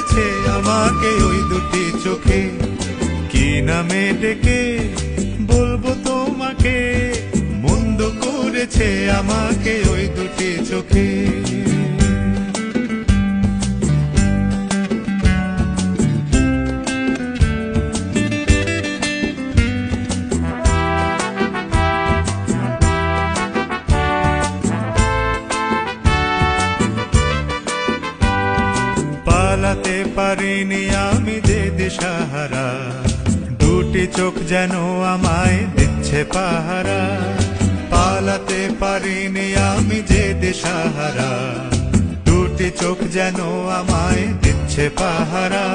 করেছে আমাকে ওই দুটি চোখে। কি নামে ডেকে বলবো তোমাকে, মন্দ করেছে আমাকে ওই দুটি চোখে। পালাতে পারিনি আমি যে দিশাহারা, দুটি চোখ যেন আমায় দিচ্ছে পাহারা। পালাতে পারিনি আমি যে দিশাহারা, দুটি চোখ যেন আমায় দিচ্ছে পাহারা।